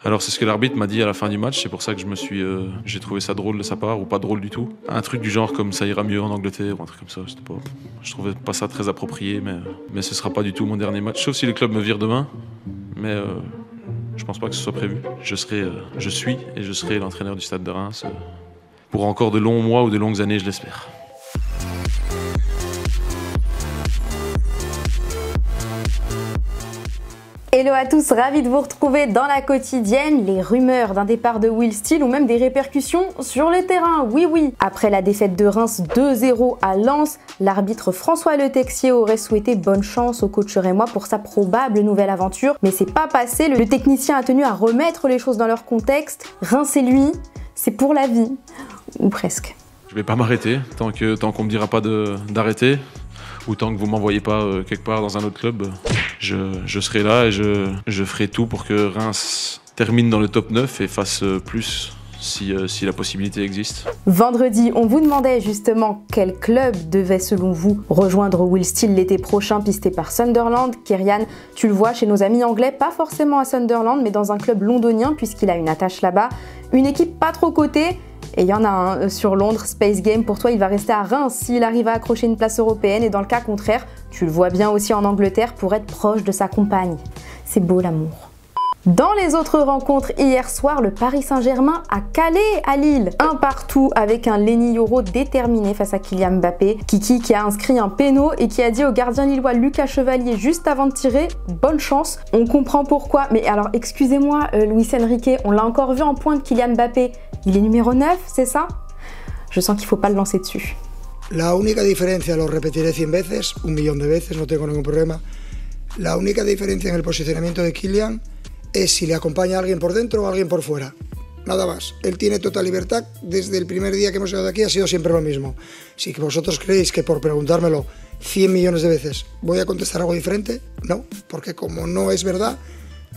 Alors c'est ce que l'arbitre m'a dit à la fin du match, c'est pour ça que j'ai trouvé ça drôle de sa part, ou pas drôle du tout. Un truc du genre comme ça ira mieux en Angleterre, ou un truc comme ça, je trouvais pas ça très approprié, mais ce sera pas du tout mon dernier match, sauf si le club me vire demain, mais je pense pas que ce soit prévu. Je serai l'entraîneur du Stade de Reims pour encore de longs mois ou de longues années, je l'espère. Hello à tous, ravi de vous retrouver dans la quotidienne. Les rumeurs d'un départ de Will Steele ou même des répercussions sur le terrain, oui. Après la défaite de Reims 2-0 à Lens, l'arbitre François Le Texier aurait souhaité bonne chance au coach rémois pour sa probable nouvelle aventure. Mais c'est pas passé, le technicien a tenu à remettre les choses dans leur contexte. Reims et lui, c'est pour la vie, ou presque. Je vais pas m'arrêter tant qu'on me dira pas d'arrêter, ou tant que vous m'envoyez pas quelque part dans un autre club. Je serai là et je ferai tout pour que Reims termine dans le top 9 et fasse plus si la possibilité existe. Vendredi, on vous demandait justement quel club devait selon vous rejoindre Will Steele l'été prochain pisté par Sunderland. Kyrian, tu le vois chez nos amis anglais, pas forcément à Sunderland mais dans un club londonien puisqu'il a une attache là-bas. Une équipe pas trop cotée. Et il y en a un sur Londres, Space Game. Pour toi, il va rester à Reims s'il arrive à accrocher une place européenne. Et dans le cas contraire, tu le vois bien aussi en Angleterre pour être proche de sa compagne. C'est beau l'amour. Dans les autres rencontres, hier soir, le Paris Saint-Germain a calé à Lille. Un partout avec un Lenny Yoro déterminé face à Kylian Mbappé. Kiki qui a inscrit un péno et qui a dit au gardien lillois Lucas Chevalier juste avant de tirer « Bonne chance ». On comprend pourquoi. Mais alors, excusez-moi, Luis Enrique, on l'a encore vu en pointe, Kylian Mbappé. Il est numéro 9, c'est ça? Je sens qu'il ne faut pas le lancer dessus. La única diferencia, lo repetiré 100 veces, 1 millón de veces, no tengo ningún problema. La única diferencia en el posicionamiento de Kylian es si le acompaña a alguien por dentro o a alguien por fuera. Nada más. Él tiene total libertad. Desde el primer día que hemos llegado aquí ha sido siempre lo mismo. Si vosotros creéis que por preguntármelo 100 millones de veces voy a contestar algo diferente, no, porque como no es verdad,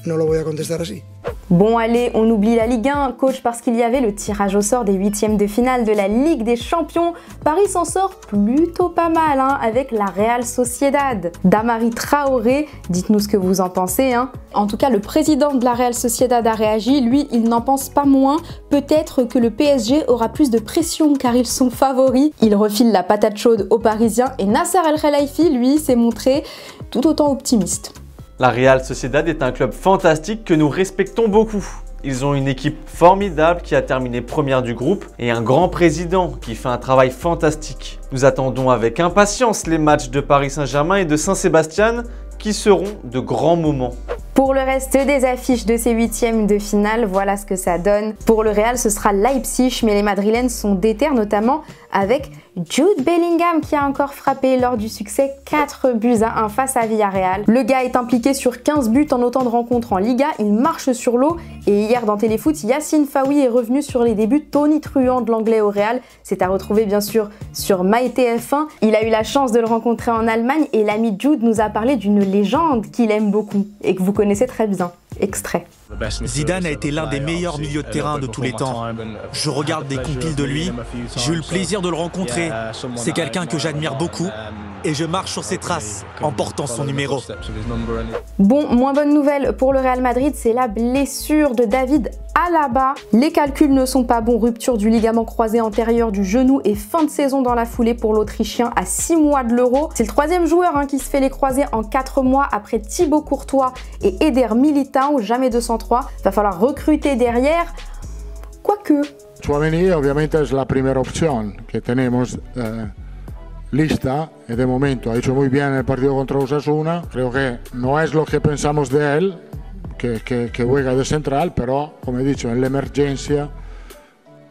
no lo voy a contestar así. Bon allez, on oublie la Ligue 1, coach, parce qu'il y avait le tirage au sort des huitièmes de finale de la Ligue des Champions. Paris s'en sort plutôt pas mal avec la Real Sociedad. Damari Traoré, dites-nous ce que vous en pensez. En tout cas, le président de la Real Sociedad a réagi. Lui, il n'en pense pas moins. Peut-être que le PSG aura plus de pression car ils sont favoris. Il refile la patate chaude aux Parisiens et Nasser El Khelaifi, lui, s'est montré tout autant optimiste. La Real Sociedad est un club fantastique que nous respectons beaucoup. Ils ont une équipe formidable qui a terminé première du groupe et un grand président qui fait un travail fantastique. Nous attendons avec impatience les matchs de Paris Saint-Germain et de Saint-Sébastien qui seront de grands moments. Pour le reste des affiches de ces huitièmes de finale, voilà ce que ça donne. Pour le Real, ce sera Leipzig, mais les Madrilènes sont déter, notamment avec Jude Bellingham qui a encore frappé lors du succès 4-1 face à Villarreal. Le gars est impliqué sur 15 buts en autant de rencontres en Liga, il marche sur l'eau et hier dans Téléfoot, Yacine Faoui est revenu sur les débuts tonitruants de l'anglais au Real. C'est à retrouver bien sûr sur MyTF1. Il a eu la chance de le rencontrer en Allemagne et l'ami Jude nous a parlé d'une légende qu'il aime beaucoup et que vous connaissez très bien. Extrait. Zidane a été l'un des meilleurs milieux de terrain de tous les temps. Je regarde des compiles de lui, j'ai eu le plaisir de le rencontrer. C'est quelqu'un que j'admire beaucoup et je marche sur ses traces en portant son numéro. Bon, moins bonne nouvelle pour le Real Madrid, c'est la blessure de David Alaba. Les calculs ne sont pas bons, rupture du ligament croisé antérieur du genou et fin de saison dans la foulée pour l'Autrichien à 6 mois de l'Euro. C'est le troisième joueur qui se fait les croisés en 4 mois après Thibaut Courtois et Eder Militão, jamais 203. Va falloir recruter derrière, quoique. Tchouaméni, obviamente, es la primera opción que tenemos lista y de momento ha hecho muy bien el partido contra Osasuna. Creo que no es lo que pensamos de él, que juega de central, pero como he dicho, en la emergencia,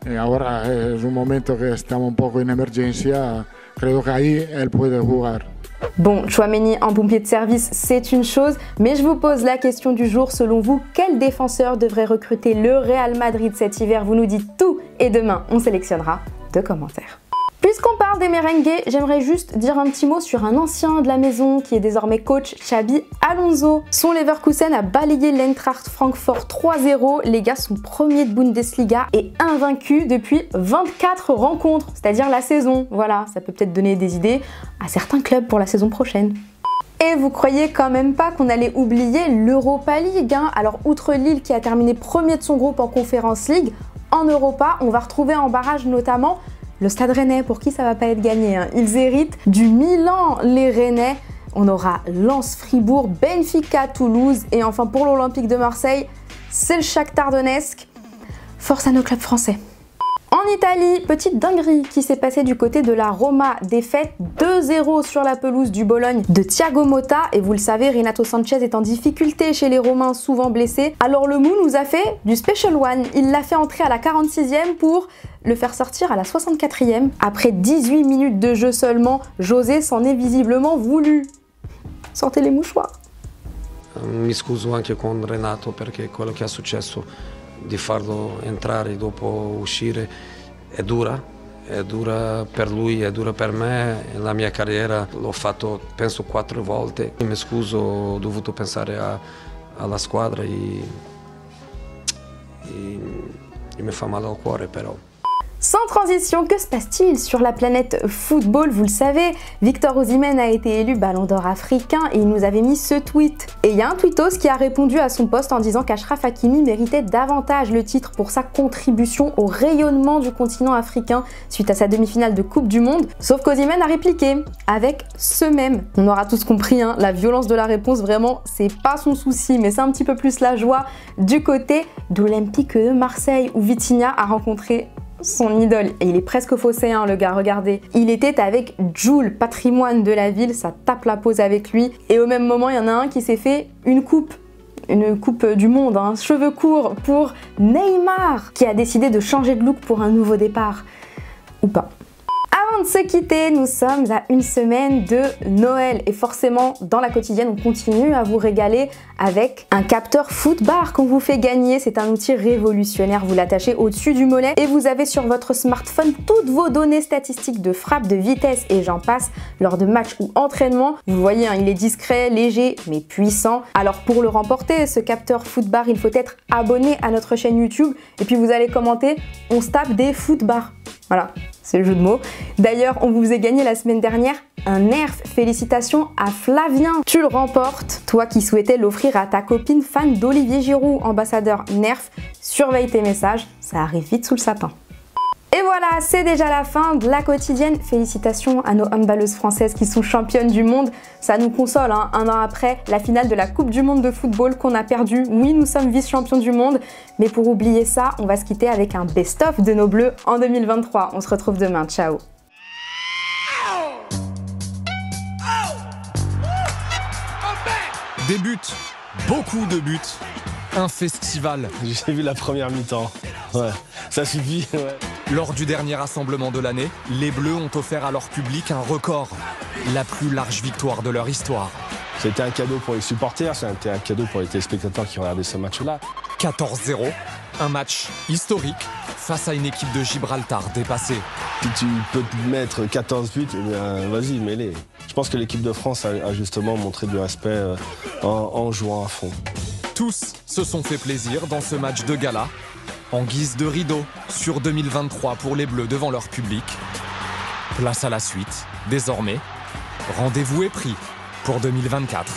y ahora es un momento que estamos un poco en emergencia, creo que ahí él puede jugar. Bon, Tchouaméni en pompier de service, c'est une chose, mais je vous pose la question du jour. Selon vous, quel défenseur devrait recruter le Real Madrid cet hiver? Vous nous dites tout et demain, on sélectionnera 2 commentaires. Puisqu'on parle des merengues, j'aimerais juste dire un petit mot sur un ancien de la maison qui est désormais coach, Xabi Alonso. Son Leverkusen a balayé l'Eintracht Francfort 3-0. Les gars sont premiers de Bundesliga et invaincus depuis 24 rencontres, c'est-à-dire la saison. Voilà, ça peut peut-être donner des idées à certains clubs pour la saison prochaine. Et vous croyez quand même pas qu'on allait oublier l'Europa League, hein? Alors outre Lille qui a terminé premier de son groupe en Conference League, en Europa, on va retrouver en barrage notamment le Stade Rennais, pour qui ça va pas être gagné, hein. Ils héritent du Milan, les Rennais. On aura Lens Fribourg, Benfica Toulouse et enfin pour l'Olympique de Marseille, c'est le Shakhtar Donetsk. Force à nos clubs français. En Italie, petite dinguerie qui s'est passée du côté de la Roma, défaite 2-0 sur la pelouse du Bologne de Thiago Motta. Et vous le savez, Renato Sanchez est en difficulté chez les Romains, souvent blessé. Alors le Mou nous a fait du Special One. Il l'a fait entrer à la 46e pour le faire sortir à la 64e. Après 18 minutes de jeu seulement, José s'en est visiblement voulu. Sortez les mouchoirs. Mi scuso anche con Renato perché quello che è successo di farlo entrare dopo uscire è dura per lui, è dura per me. La mia carriera l'ho fatto penso 4 volte. Mi scuso, ho dovuto pensare alla squadra e mi fa male al cuore però. Sans transition, que se passe-t-il sur la planète football? Vous le savez, Victor Osimhen a été élu Ballon d'Or africain et il nous avait mis ce tweet. Et il y a un tweetos qui a répondu à son post en disant qu'Achraf Hakimi méritait davantage le titre pour sa contribution au rayonnement du continent africain suite à sa demi-finale de Coupe du Monde. Sauf qu'Osimhen a répliqué avec ce même. On aura tous compris, hein, la violence de la réponse, vraiment, c'est pas son souci, mais c'est un petit peu plus la joie du côté d'Olympique de Marseille où Vitinha a rencontré son idole. Et il est presque phocéen, le gars, regardez. Il était avec Jules, patrimoine de la ville, ça tape la pose avec lui. Et au même moment, il y en a un qui s'est fait une coupe du monde, hein, cheveux courts pour Neymar, qui a décidé de changer de look pour un nouveau départ. Ou pas. Avant de se quitter, nous sommes à une semaine de Noël et forcément dans la quotidienne on continue à vous régaler avec un capteur footbar qu'on vous fait gagner. C'est un outil révolutionnaire, vous l'attachez au-dessus du mollet et vous avez sur votre smartphone toutes vos données statistiques de frappe, de vitesse et j'en passe lors de matchs ou entraînements. Vous voyez, hein, il est discret, léger mais puissant. Alors pour le remporter, ce capteur footbar, il faut être abonné à notre chaîne YouTube et puis vous allez commenter « On se tape des footbars ». Voilà, c'est le jeu de mots. D'ailleurs, on vous a gagné la semaine dernière un Nerf. Félicitations à Flavien. Tu le remportes, toi qui souhaitais l'offrir à ta copine fan d'Olivier Giroud, ambassadeur Nerf. Surveille tes messages, ça arrive vite sous le sapin. Et voilà, c'est déjà la fin de la quotidienne. Félicitations à nos handballeuses françaises qui sont championnes du monde. Ça nous console, hein, un an après la finale de la Coupe du Monde de football qu'on a perdue. Oui, nous sommes vice-champions du monde. Mais pour oublier ça, on va se quitter avec un best-of de nos Bleus en 2023. On se retrouve demain. Ciao. Des buts, beaucoup de buts. Un festival. J'ai vu la première mi-temps. Ouais, ça suffit. Ouais. Lors du dernier rassemblement de l'année, les Bleus ont offert à leur public un record. La plus large victoire de leur histoire. C'était un cadeau pour les supporters, c'était un cadeau pour les téléspectateurs qui regardaient ce match-là. 14-0, un match historique face à une équipe de Gibraltar dépassée. Si tu peux te mettre 14 buts, eh bien, vas-y, mets-les. Je pense que l'équipe de France a justement montré du respect en jouant à fond. Tous se sont fait plaisir dans ce match de gala, en guise de rideau sur 2023 pour les Bleus devant leur public. Place à la suite, désormais, rendez-vous est pris pour 2024.